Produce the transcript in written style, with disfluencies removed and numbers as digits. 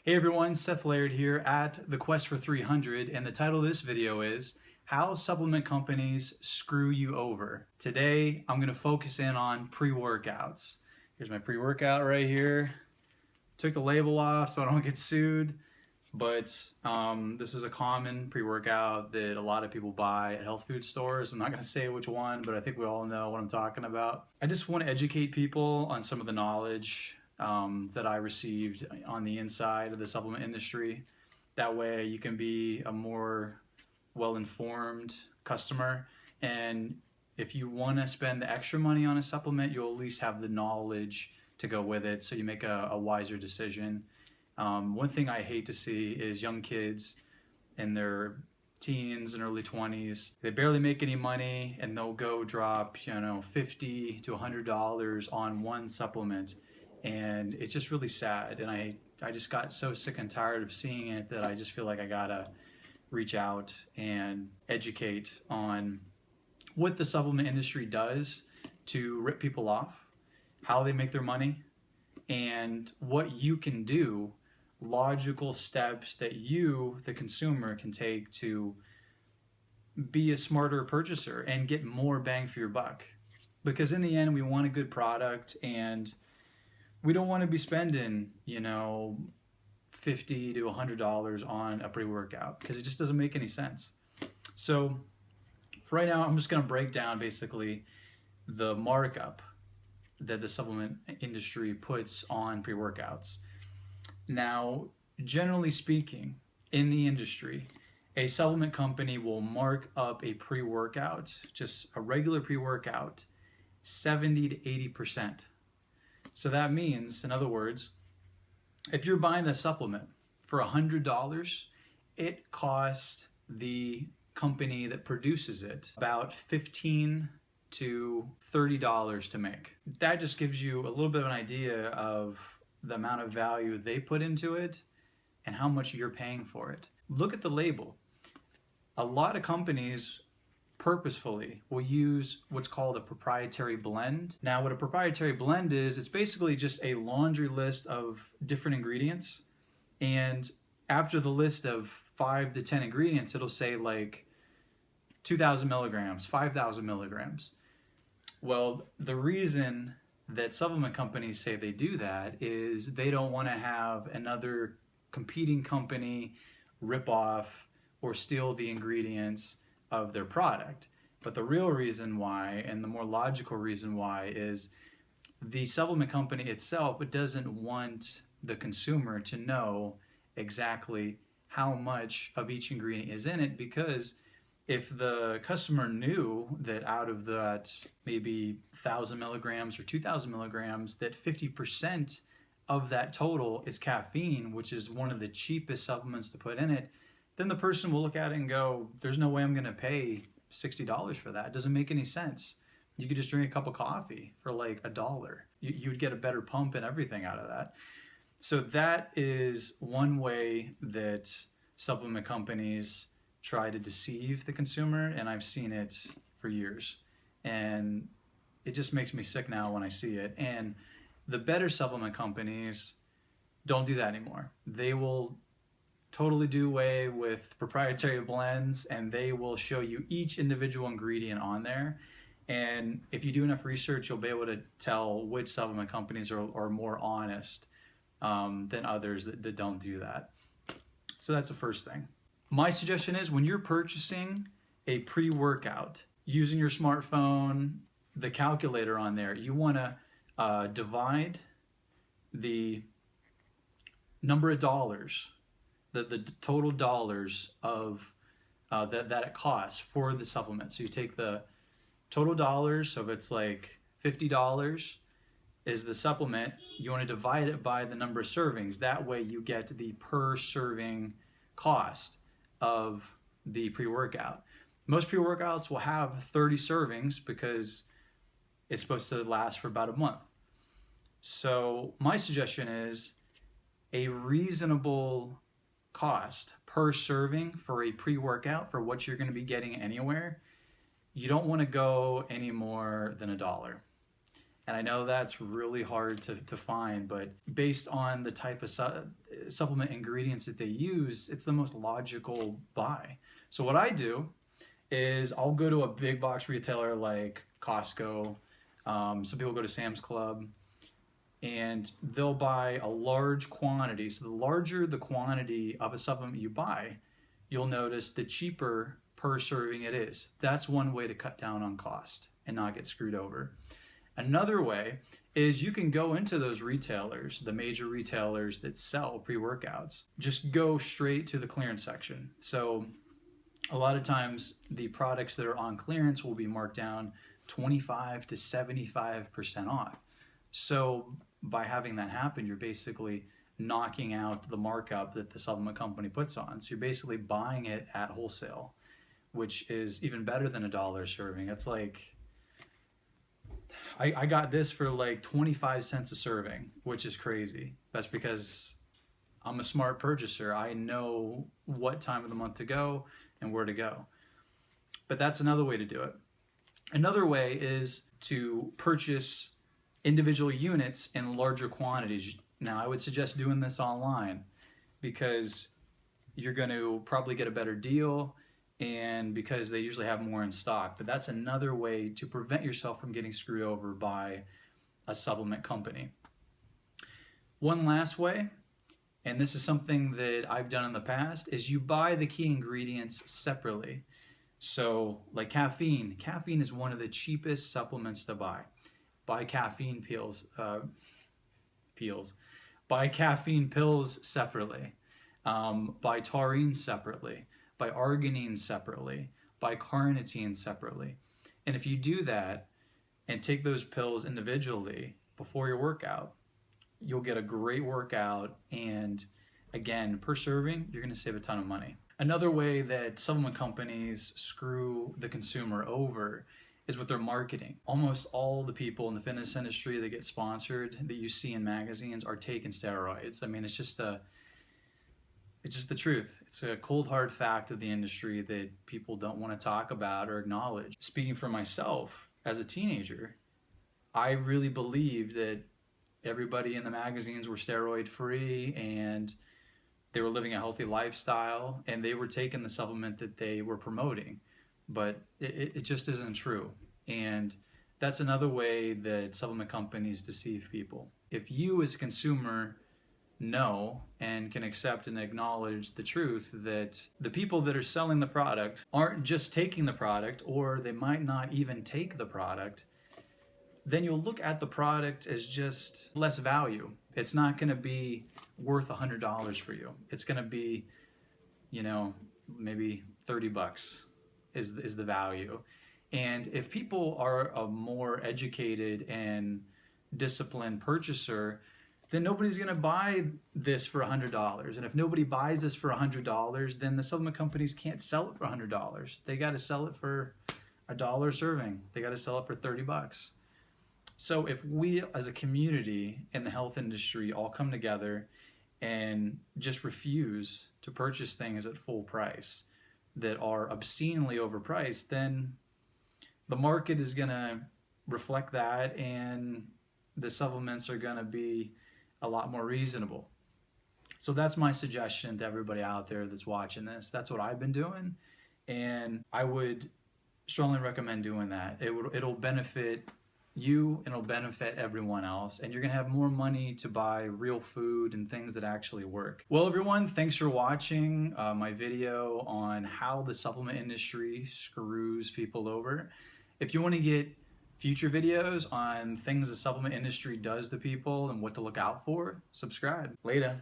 Hey everyone, Seth Laird here at The Quest for 300, and the title of this video is How Supplement Companies Screw You Over. Today, I'm going to focus in on pre-workouts. Here's my pre-workout right here. Took the label off so I don't get sued, but this is a common pre-workout that a lot of people buy at health food stores. I'm not going to say which one, but I think we all know what I'm talking about. I just want to educate people on some of the knowledge that I received on the inside of the supplement industry. That way you can be a more well-informed customer, and if you want to spend the extra money on a supplement, you'll at least have the knowledge to go with it so you make a wiser decision. One thing I hate to see is young kids in their teens and early 20s. They barely make any money and they'll go drop, $50 to $100 on one supplement. And it's just really sad. And I just got so sick and tired of seeing it that I just feel like I gotta reach out and educate on what the supplement industry does to rip people off, how they make their money, and what you can do, logical steps that you, the consumer, can take to be a smarter purchaser and get more bang for your buck. Because in the end, we want a good product, and we don't want to be spending, $50 to $100 on a pre-workout because it just doesn't make any sense. So for right now, I'm just going to break down basically the markup that the supplement industry puts on pre-workouts. Now, generally speaking, in the industry, a supplement company will mark up a pre-workout, just a regular pre-workout, 70 to 80%. So that means, in other words, if you're buying a supplement for $100, it costs the company that produces it about $15 to $30 to make. That just gives you a little bit of an idea of the amount of value they put into it and how much you're paying for it. Look at the label. A lot of companies purposefully will use what's called a proprietary blend. Now, what a proprietary blend is, it's basically just a laundry list of different ingredients, and after the list of 5 to 10 ingredients, it'll say like 2,000 milligrams, 5,000 milligrams. Well, the reason that supplement companies say they do that is they don't want to have another competing company rip off or steal the ingredients of their product. But the real reason why, and the more logical reason why, is the supplement company itself, it doesn't want the consumer to know exactly how much of each ingredient is in it, because if the customer knew that out of that maybe 1,000 milligrams or 2,000 milligrams, that 50% of that total is caffeine, which is one of the cheapest supplements to put in it, then the person will look at it and go, there's no way I'm going to pay $60 for that. It doesn't make any sense. You could just drink a cup of coffee for like $1. You would get a better pump and everything out of that. So that is one way that supplement companies try to deceive the consumer, and I've seen it for years. And it just makes me sick now when I see it. And the better supplement companies don't do that anymore. They will totally do away with proprietary blends, and they will show you each individual ingredient on there. And if you do enough research, you'll be able to tell which supplement companies are more honest than others that don't do that. So that's the first thing. My suggestion is, when you're purchasing a pre-workout using your smartphone, the calculator on there, you want to divide the number of dollars, the total dollars of that it costs for the supplement. So you take the total dollars, so if it's like $50 is the supplement, you want to divide it by the number of servings. That way you get the per serving cost of the pre-workout. Most pre-workouts will have 30 servings because it's supposed to last for about a month. So my suggestion is a reasonable cost per serving for a pre-workout for what you're going to be getting anywhere. You don't want to go any more than $1. And I know that's really hard to find, but based on the type of supplement ingredients that they use, it's the most logical buy. So what I do is I'll go to a big box retailer like Costco. Some people go to Sam's Club, and they'll buy a large quantity. So the larger the quantity of a supplement you buy, you'll notice the cheaper per serving it is. That's one way to cut down on cost and not get screwed over. Another way is you can go into those retailers, the major retailers that sell pre-workouts, just go straight to the clearance section. So a lot of times the products that are on clearance will be marked down 25 to 75% off. So by having that happen, you're basically knocking out the markup that the supplement company puts on. So you're basically buying it at wholesale, which is even better than $1 serving. It's like, I got this for like 25 cents a serving, which is crazy. That's because I'm a smart purchaser. I know what time of the month to go and where to go. But that's another way to do it. Another way is to purchase individual units in larger quantities. Now, I would suggest doing this online because you're going to probably get a better deal, and because they usually have more in stock. But that's another way to prevent yourself from getting screwed over by a supplement company. One last way, and this is something that I've done in the past, is you buy the key ingredients separately. So like caffeine. Caffeine is one of the cheapest supplements to buy. Buy caffeine Buy caffeine pills separately. Buy taurine separately. Buy arginine separately. Buy carnitine separately. And if you do that and take those pills individually before your workout, you'll get a great workout, and again, per serving, you're going to save a ton of money. Another way that supplement companies screw the consumer over is with their marketing. Almost all the people in the fitness industry that get sponsored that you see in magazines are taking steroids. I mean, it's just the truth. It's a cold hard fact of the industry that people don't want to talk about or acknowledge. Speaking for myself, as a teenager, I really believed that everybody in the magazines were steroid free and they were living a healthy lifestyle and they were taking the supplement that they were promoting. But it just isn't true. And that's another way that supplement companies deceive people. If you as a consumer know and can accept and acknowledge the truth that the people that are selling the product aren't just taking the product, or they might not even take the product, then you'll look at the product as just less value. It's not going to be worth $100 for you. It's going to be, maybe $30 is the value. And if people are a more educated and disciplined purchaser, then nobody's going to buy this for $100. And if nobody buys this for $100, then the supplement companies can't sell it for $100. They got to sell it for $1 serving. They got to sell it for $30. So if we as a community in the health industry all come together and just refuse to purchase things at full price that are obscenely overpriced, then the market is going to reflect that, and the supplements are going to be a lot more reasonable. So that's my suggestion to everybody out there that's watching this. That's what I've been doing, and I would strongly recommend doing that. It'll benefit you and it'll benefit everyone else, and you're gonna have more money to buy real food and things that actually work. Well, everyone, thanks for watching my video on how the supplement industry screws people over. If you want to get future videos on things the supplement industry does to people and what to look out for, subscribe. Later.